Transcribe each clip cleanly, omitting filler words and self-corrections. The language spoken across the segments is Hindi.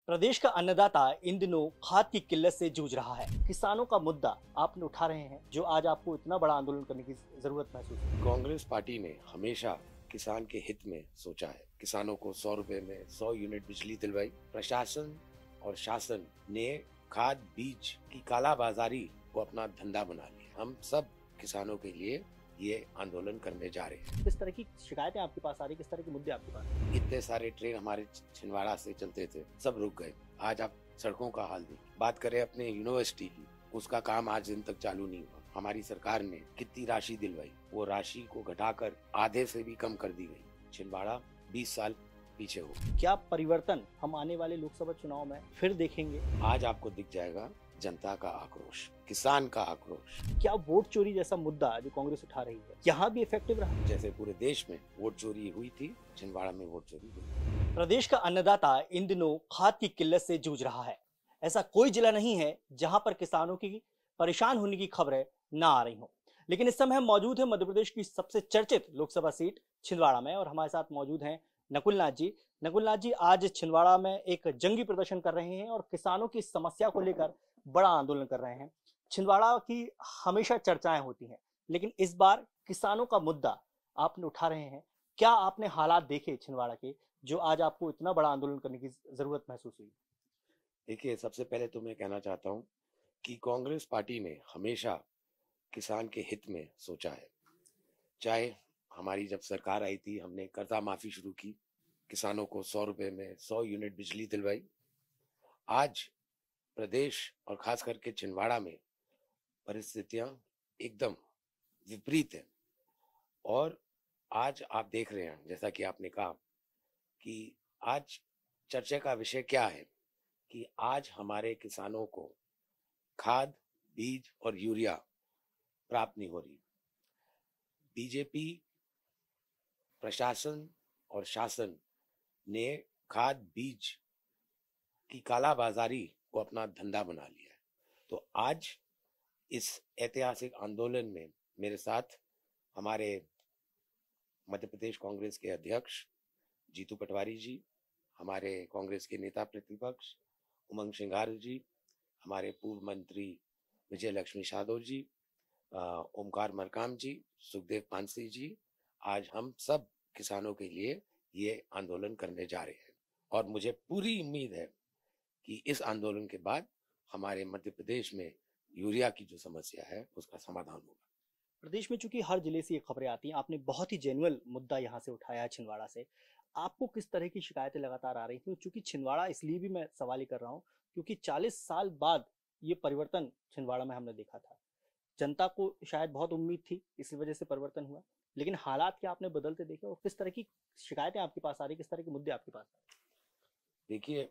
प्रदेश का अन्नदाता इन दिनों खाद की किल्लत से जूझ रहा है। किसानों का मुद्दा आपने उठा रहे हैं, जो आज आपको इतना बड़ा आंदोलन करने की जरूरत महसूस है। कांग्रेस पार्टी ने हमेशा किसान के हित में सोचा है। किसानों को 100 रुपए में 100 यूनिट बिजली दिलवाई। प्रशासन और शासन ने खाद बीज की कालाबाजारी को अपना धंधा बना लिया। हम सब किसानों के लिए ये आंदोलन करने जा रहे हैं। किस तरह की शिकायतें आपके पास आ रही, किस तरह के मुद्दे आपके पास? इतने सारे ट्रेन हमारे छिंदवाड़ा से चलते थे, सब रुक गए। आज आप सड़कों का हाल देखिए। बात करें अपने यूनिवर्सिटी की, उसका काम आज दिन तक चालू नहीं हुआ। हमारी सरकार ने कितनी राशि दिलवाई, वो राशि को घटाकर आधे से भी कम कर दी गई। छिंदवाड़ा 20 साल पीछे हो। क्या परिवर्तन हम आने वाले लोकसभा चुनाव में फिर देखेंगे? आज आपको दिख जाएगा जनता का आक्रोश, किसान का आक्रोश। क्या वोट चोरी जैसा मुद्दा जो कांग्रेस उठा रही है यहाँ भी इफेक्टिव रहा? जैसे पूरे देश में वोट चोरी हुई थी, छिंदवाड़ा में वोट चोरी हुई। प्रदेश का अन्नदाता इन दिनों खाद की किल्लत से जूझ रहा है। ऐसा कोई जिला नहीं है जहां पर किसानों की परेशान होने की खबरें ना आ रही हों। लेकिन इस समय हम मौजूद हैं मध्य प्रदेश की सबसे चर्चित लोकसभा सीट छिंदवाड़ा में, और हमारे साथ मौजूद हैं नकुल नाथ जी। नकुल नाथ जी आज छिंदवाड़ा में एक जंगी प्रदर्शन कर रहे हैं और किसानों की समस्या को लेकर बड़ा आंदोलन कर रहे हैं। छिंदवाड़ा की हमेशा चर्चाएं होती हैं, लेकिन इस बार किसानों का मुद्दा आपने उठा रहे हैं। क्या आपने हालात देखे छिंदवाड़ा के, जो आज आपको इतना बड़ा आंदोलन करने की जरूरत महसूस हुई? देखिए, सबसे पहले तो मैं कहना चाहता हूँ कि कांग्रेस पार्टी ने हमेशा किसान के हित में सोचा है। चाहे हमारी जब सरकार आई थी, हमने कर्जा माफी शुरू की, किसानों को 100 रुपए में 100 यूनिट बिजली दिलवाई। आज प्रदेश और खास करके छिंदवाड़ा में परिस्थितियां एकदम विपरीत है। और आज आप देख रहे हैं, जैसा कि आपने कहा कि आज चर्चा का विषय क्या है, कि आज हमारे किसानों को खाद, बीज और यूरिया प्राप्त नहीं हो रही। बीजेपी, प्रशासन और शासन ने खाद बीज की कालाबाजारी को अपना धंधा बना लिया है। तो आज इस ऐतिहासिक आंदोलन में मेरे साथ हमारे मध्य प्रदेश कांग्रेस के अध्यक्ष जीतू पटवारी जी, हमारे कांग्रेस के नेता प्रतिपक्ष उमंग सिंघार जी, हमारे पूर्व मंत्री विजय लक्ष्मी यादव जी, ओमकार मरकाम जी, सुखदेव पांसी जी। आज हम सब किसानों के लिए ये आंदोलन करने जा रहे हैं और मुझे पूरी उम्मीद है कि इस आंदोलन के बाद हमारे मध्य प्रदेश में यूरिया की जो समस्या है उसका समाधान होगा। प्रदेश में चूंकि हर जिले से ये खबरें आती हैं, आपने बहुत ही जेन्युइन मुद्दा यहाँ से उठाया है छिंदवाड़ा से। आपको किस तरह की शिकायतें लगातार आ रही थी? चूंकि छिंदवाड़ा इसलिए भी मैं सवाल ही कर रहा हूँ क्योंकि 40 साल बाद ये परिवर्तन छिंदवाड़ा में हमने देखा था। जनता को शायद बहुत उम्मीद थी, इसी वजह से परिवर्तन हुआ, लेकिन हालात क्या आपने बदलते देखे और किस तरह की शिकायतें आपके पास आ रही, किस तरह के मुद्दे आपके पास आ रहे? देखिए,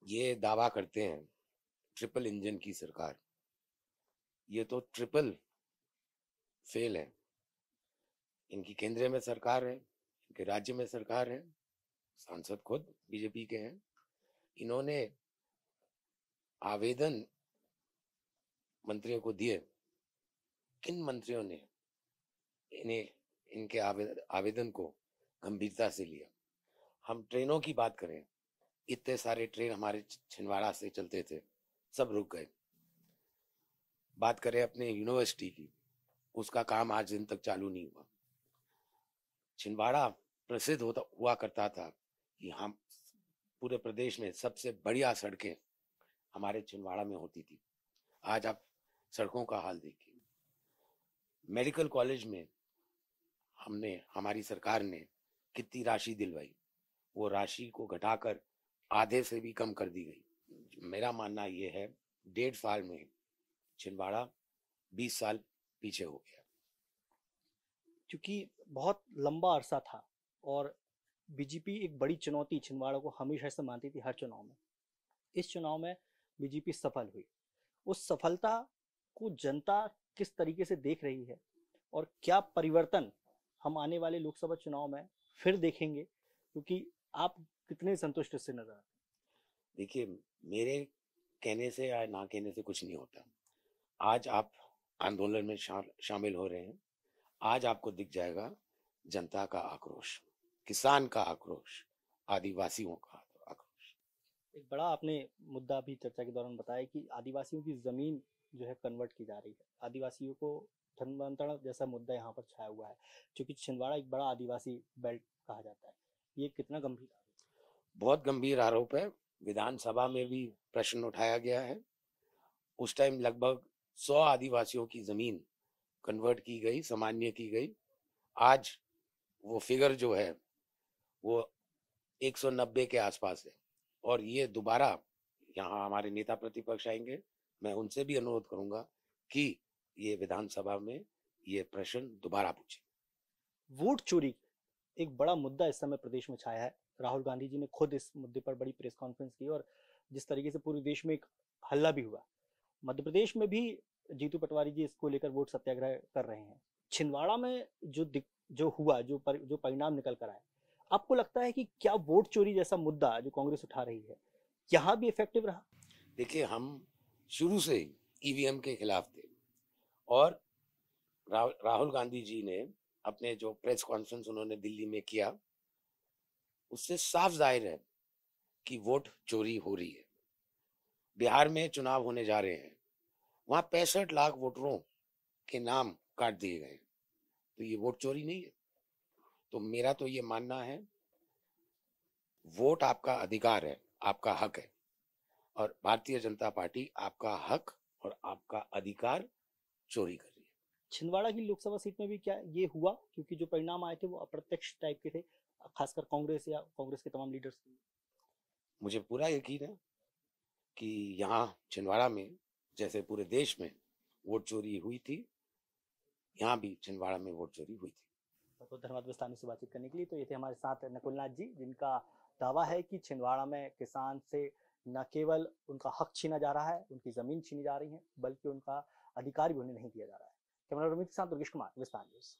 ये दावा करते हैं ट्रिपल इंजन की सरकार, ये तो ट्रिपल फेल है। इनकी केंद्र में सरकार है, इनके राज्य में सरकार है, सांसद खुद बीजेपी के हैं। इन्होंने आवेदन मंत्रियों को दिए, किन मंत्रियों ने इनके आवेदन को गंभीरता से लिया? हम ट्रेनों की बात करें, इतने सारे ट्रेन हमारे छिंदवाड़ा से चलते थे, सब रुक गए। बात करें अपने यूनिवर्सिटी की, उसका काम आज दिन तक चालू नहीं हुआ। छिंदवाड़ा प्रसिद्ध हुआ करता था कि हम पूरे प्रदेश में सबसे बढ़िया सड़कें हमारे छिंदवाड़ा में होती थी। आज आप सड़कों का हाल देखिए। मेडिकल कॉलेज में हमारी सरकार ने कितनी राशि दिलवाई, वो राशि को घटाकर आधे से भी कम कर दी गई। मेरा मानना ये है, 1.5 साल में छिंदवाड़ा 20 साल पीछे हो गया। क्योंकि बहुत लंबा अरसा था और बीजेपी एक बड़ी चुनौती छिंदवाड़ा को हमेशा से मानती थी हर चुनाव में। इस चुनाव में बीजेपी सफल हुई। उस सफलता को जनता किस तरीके से देख रही है और क्या परिवर्तन हम आने वाले लोकसभा चुनाव में फिर देखेंगे, क्योंकि आप कितने संतुष्ट इससे नजर आते? देखिए, मेरे कहने से या ना कहने से कुछ नहीं होता। आज आप आंदोलन में शामिल हो रहे हैं, आज आपको दिख जाएगा जनता का आक्रोश, किसान का आक्रोश, आदिवासियों का आक्रोश। एक बड़ा आपने मुद्दा भी चर्चा के दौरान बताया कि आदिवासियों की जमीन जो है कन्वर्ट की जा रही है। आदिवासियों को धर्मांतरण जैसा मुद्दा यहाँ पर छाया हुआ है, क्योंकि छिंदवाड़ा एक बड़ा आदिवासी बेल्ट कहा जाता है। ये कितना गंभीर है? बहुत गंभीर आरोप है। विधानसभा में भी प्रश्न उठाया गया है। उस टाइम लगभग 100 आदिवासियों की जमीन कन्वर्ट की गई, सामान्य की गई। आज वो फिगर जो है वो 190 के आसपास है। और ये दोबारा यहाँ हमारे नेता प्रतिपक्ष आएंगे, मैं उनसे भी अनुरोध करूंगा कि ये विधानसभा में ये प्रश्न दोबारा पूछे। वोट चोरी एक बड़ा मुद्दा इस समय प्रदेश में छाया है। राहुल गांधी जी ने खुद इस मुद्दे पर बड़ी प्रेस कॉन्फ्रेंस की और जिस तरीके से पूरे देश में एक हल्ला भी हुआ। मध्य प्रदेश में भी जीतू पटवारी जी इसको लेकर वोट सत्याग्रह कर रहे हैं। छिंदवाड़ा में जो हुआ, जो परिणाम निकल कर आए, आपको लगता है कि क्या वोट चोरी जैसा मुद्दा जो कांग्रेस उठा रही है यहाँ भी इफेक्टिव रहा? देखिए, हम शुरू से ही ईवीएम के खिलाफ थे और राहुल गांधी जी ने अपने जो प्रेस कॉन्फ्रेंस उन्होंने दिल्ली में किया, उससे साफ जाहिर है कि वोट चोरी हो रही है। बिहार में चुनाव होने जा रहे हैं, वहां 65 लाख वोटरों के नाम काट दिए गए, तो ये वोट चोरी नहीं है। तो मेरा तो ये मानना है, वोट आपका अधिकार है, आपका हक है, और भारतीय जनता पार्टी आपका हक और आपका अधिकार चोरी कर रही है। छिंदवाड़ा की लोकसभा सीट में भी क्या ये हुआ? क्योंकि जो परिणाम आए थे वो अप्रत्यक्ष टाइप के थे, खासकर कांग्रेस या कांग्रेस के तमाम लीडर्स के। मुझे पूरा यकीन है कि यहाँ छिंदवाड़ा में जैसे पूरे देश में वोट चोरी हुई थी, यहाँ भी छिंदवाड़ा में वोट चोरी हुई थी। बहुत धन्यवाद विस्तार से बातचीत करने के लिए। तो ये थे हमारे साथ नकुलनाथ जी, जिनका दावा है कि छिंदवाड़ा में किसान से न केवल उनका हक छीना जा रहा है, उनकी जमीन छीनी जा रही है, बल्कि उनका अधिकार भी उन्हें नहीं दिया जा रहा है। कैमरा रमित के साथ दुर्गेश कुमार, विस्तार न्यूज।